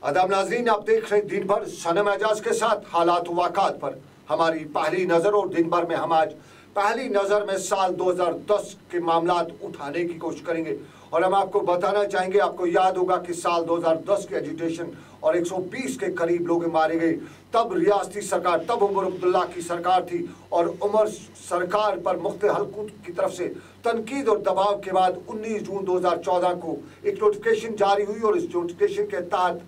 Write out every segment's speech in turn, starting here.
आदाब नाज़रीन, आप देख रहे हैं दिन भर सनम एजाज के साथ हालात वाक़ात पर हमारी पहली नज़र। और दिन भर में हम आज पहली नज़र में साल 2010 के मामलात उठाने की कोशिश करेंगे। और हम आपको बताना चाहेंगे, आपको याद होगा कि साल 2010 के एजिटेशन और 120 के करीब लोग मारे गए। तब रियासती सरकार, तब उमर अब्दुल्ला की सरकार थी और उमर सरकार पर मुख्तलिफ हलकों की तरफ से तनकीद और दबाव के बाद 19 जून 2014 को एक नोटिफिकेशन जारी हुई और इस नोटिफिकेशन के तहत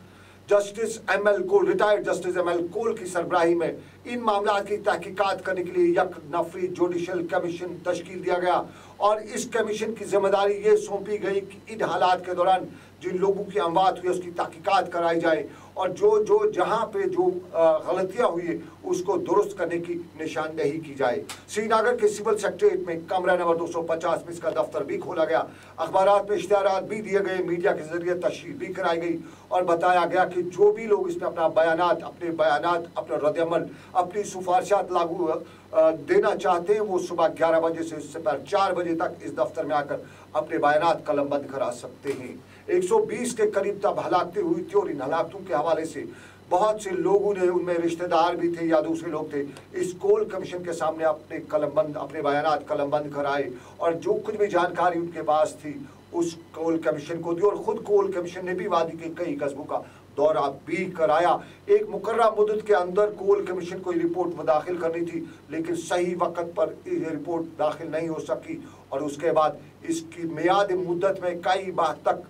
जस्टिस एम.एल. कोल, रिटायर्ड जस्टिस एम.एल. कोल की सरबराही में इन मामलों की तहकीकात करने के लिए एक नफरी जुडिशल कमीशन तश्कील दिया गया। और इस कमीशन की जिम्मेदारी ये सौंपी गई कि इन हालात के दौरान जिन लोगों की अमवात हुई उसकी तहकीकात कराई जाए और जो जहाँ पे जो गलतियाँ हुई उसको दुरुस्त करने की निशानदेही की जाए। श्रीनगर के सिविल सेक्रेटरीट में कमरा नंबर 250 में इसका दफ्तर भी खोला गया। अखबारात में इश्तिहारात भी दिए गए, मीडिया के जरिए तशरीह भी कराई गई और बताया गया कि जो भी लोग इसमें अपने बयानात, अपना रद्द-ए-अमल, अपनी सिफारिशात लागू देना चाहते हैं, वो सुबह 11 बजे से दोपहर 4 बजे तक इस दफ्तर में आकर अपने बयानात कलमबंद करा सकते हैं। 120 के करीब तब हलाकतें हुई थी और इन हलाकतों के हवाले से बहुत से लोगों ने, उनमें रिश्तेदार भी थे या दूसरे लोग थे, इस कोल कमीशन के सामने अपने बयानात कलमबंद कराए और जो कुछ भी जानकारी उनके पास थी उस कोल कमीशन को दी। और खुद कोल कमीशन ने भी वादी के कई कस्बों का दौरा भी कराया। एक मुकर्रर मुद्दत के अंदर कोल कमीशन को रिपोर्ट दाखिल करनी थी, लेकिन सही वक्त पर ये रिपोर्ट दाखिल नहीं हो सकी और उसके बाद इसकी मियाद मुद्दत में कई बार तक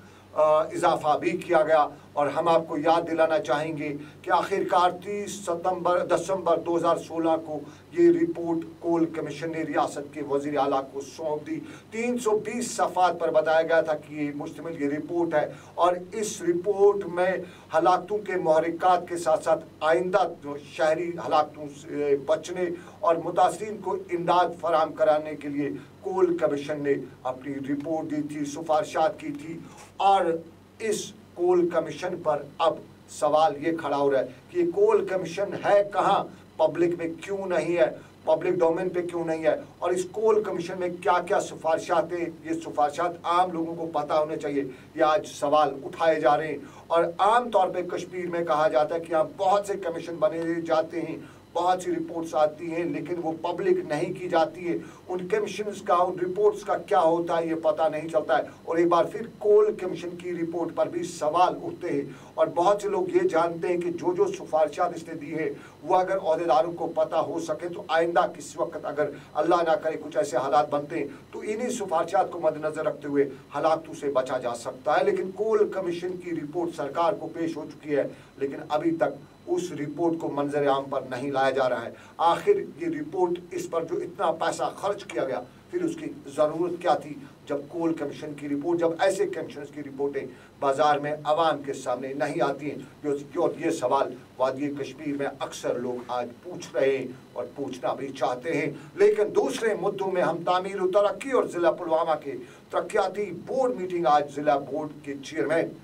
इजाफा भी किया गया। और हम आपको याद दिलाना चाहेंगे कि आखिरकार 30 दिसंबर 2016 को ये रिपोर्ट कोल कमीशन ने रियासत के वज़ीर आला को सौंप दी। 320 सफ़ात पर बताया गया था कि ये मुश्तमिल ये रिपोर्ट है और इस रिपोर्ट में हलाकतों के मुहर्रिकात के साथ साथ आइंदा जो शहरी हलाकतों से बचने और मुतासरीन को इमदाद फराहम कराने के लिए कोल कमीशन ने अपनी रिपोर्ट दी थी, सिफारिशात की थी। और इस कोल कमीशन पर अब सवाल ये खड़ा हो रहा है कि कोल कमीशन है कहाँ, पब्लिक में क्यों नहीं है, पब्लिक डोमेन पे क्यों नहीं है और इस कोल कमीशन में क्या क्या सिफारिशात है, ये सिफारिशात आम लोगों को पता होने चाहिए। ये आज सवाल उठाए जा रहे हैं और आम तौर पे कश्मीर में कहा जाता है कि यहाँ बहुत से कमीशन बने जाते हैं, बहुत सी रिपोर्ट्स आती हैं, लेकिन वो पब्लिक नहीं की जाती है। उन कमीशंस का, उन रिपोर्ट्स का क्या होता है ये पता नहीं चलता है। और एक बार फिर कोल कमीशन की रिपोर्ट पर भी सवाल उठते हैं और बहुत से लोग ये जानते हैं कि जो सिफारिशात इसने दी है वो अगर अहदेदारों को पता हो सके तो आइंदा किस वक्त अगर अल्लाह ना करे कुछ ऐसे हालात बनते हैं तो इन्हीं सिफारिशात को मद्देनजर रखते हुए हालातों से बचा जा सकता है। लेकिन कोल कमीशन की रिपोर्ट सरकार को पेश हो चुकी है, लेकिन अभी तक उस रिपोर्ट को मंजर आम पर नहीं लाया जा रहा है। आखिर ये रिपोर्ट, इस पर जो इतना पैसा खर्च किया गया, फिर उसकी ज़रूरत क्या थी जब कोल कमीशन की रिपोर्ट, जब ऐसे कमीशन की रिपोर्टें बाज़ार में आवाम के सामने नहीं आती हैं। जो ये सवाल वादी कश्मीर में अक्सर लोग आज पूछ रहे हैं और पूछना भी चाहते हैं। लेकिन दूसरे मुद्दों में हम तामीर और तरक्की और ज़िला पुलवामा के तरक्याती बोर्ड मीटिंग आज ज़िला बोर्ड के चेयरमैन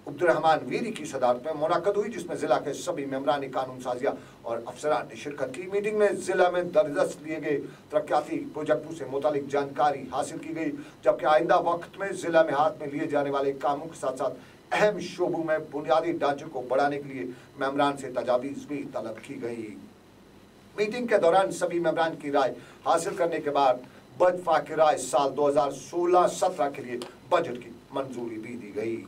अब्दुर्रहमान वीरी की सदारत में मुनाक़द हुई, जिसमें ज़िला के सभी मेम्बरान कानून साजिया और अफसरान ने शिरकत की। मीटिंग में ज़िला में दरदस्त लिए गए तरक्याती प्रोजेक्टों से मुतालिक जानकारी हासिल की गई, जबकि आइंदा वक्त में ज़िला में हाथ में लिए जाने वाले कामों के साथ साथ अहम शोबों में बुनियादी ढांचे को बढ़ाने के लिए मेम्बरान से तजावीज़ भी तलब की गई। मीटिंग के दौरान सभी मेम्बरान की राय हासिल करने के बाद बजफाक राय साल 2016-17 के लिए बजट की मंजूरी भी दी गई।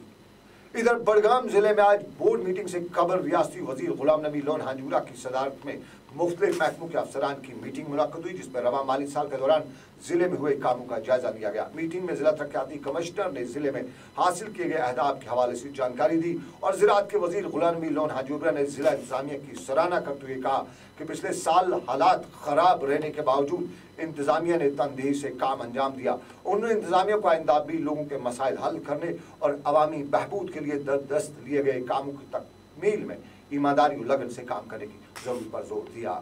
इधर बड़गाम जिले में आज बोर्ड मीटिंग से कबल रियासती वजीर गुलाम नबी लोन हांजूरा की सदारत में मुख्तलिफ महकमों के अफसरान की मीटिंग मुनक्कद हुई, जिसमें रवा माली साल के दौरान जिले में हुए कामों का जायजा लिया गया। मीटिंग में जिला तरक्याती कमिश्नर ने जिले में हासिल किए गए अहदाफ के हवाले से जानकारी दी और ज़राअत के वजीर गुलाम नबी लोन हांजूरा ने जिला इंतजामिया की सराहना करते हुए कहा कि पिछले साल हालात ख़राब रहने के बावजूद इंतजामिया ने तनदेही से काम अंजाम दिया। उन्होंने इंतजामिया को आइंदा भी लोगों के मसाइल हल करने और अवामी बहबूद के लिए दस्त लिए गए कामों की तकमील में ईमानदारी और लगन से काम करने की जरूरत पर जोर दिया।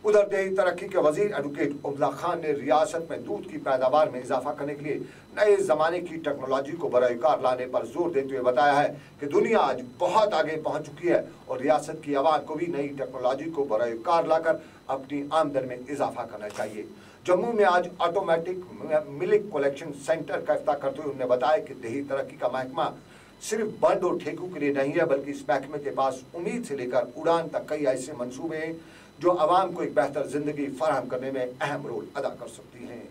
उधर देही तरक्की के वजीर एडवोकेट उबला खान ने रियासत में दूध की पैदावार में इजाफा करने के लिए नए ज़माने की टेक्नोलॉजी को बराकार लाने पर जोर देते हुए बताया है कि दुनिया आज बहुत आगे पहुंच चुकी है और रियासत की आवाम को भी नई टेक्नोलॉजी को बराकार लाकर अपनी आमदन में इजाफा करना चाहिए। जम्मू में आज ऑटोमेटिक मिल्क कलेक्शन सेंटर का इफ्ताह करते हुए उन्होंने बताया कि देही तरक्की का महकमा सिर्फ बंद और ठेकों के लिए नहीं है, बल्कि इस महकमे के पास उम्मीद से लेकर उड़ान तक कई ऐसे मंसूबे हैं जो आवाम को एक बेहतर जिंदगी फराहम करने में अहम रोल अदा कर सकती हैं।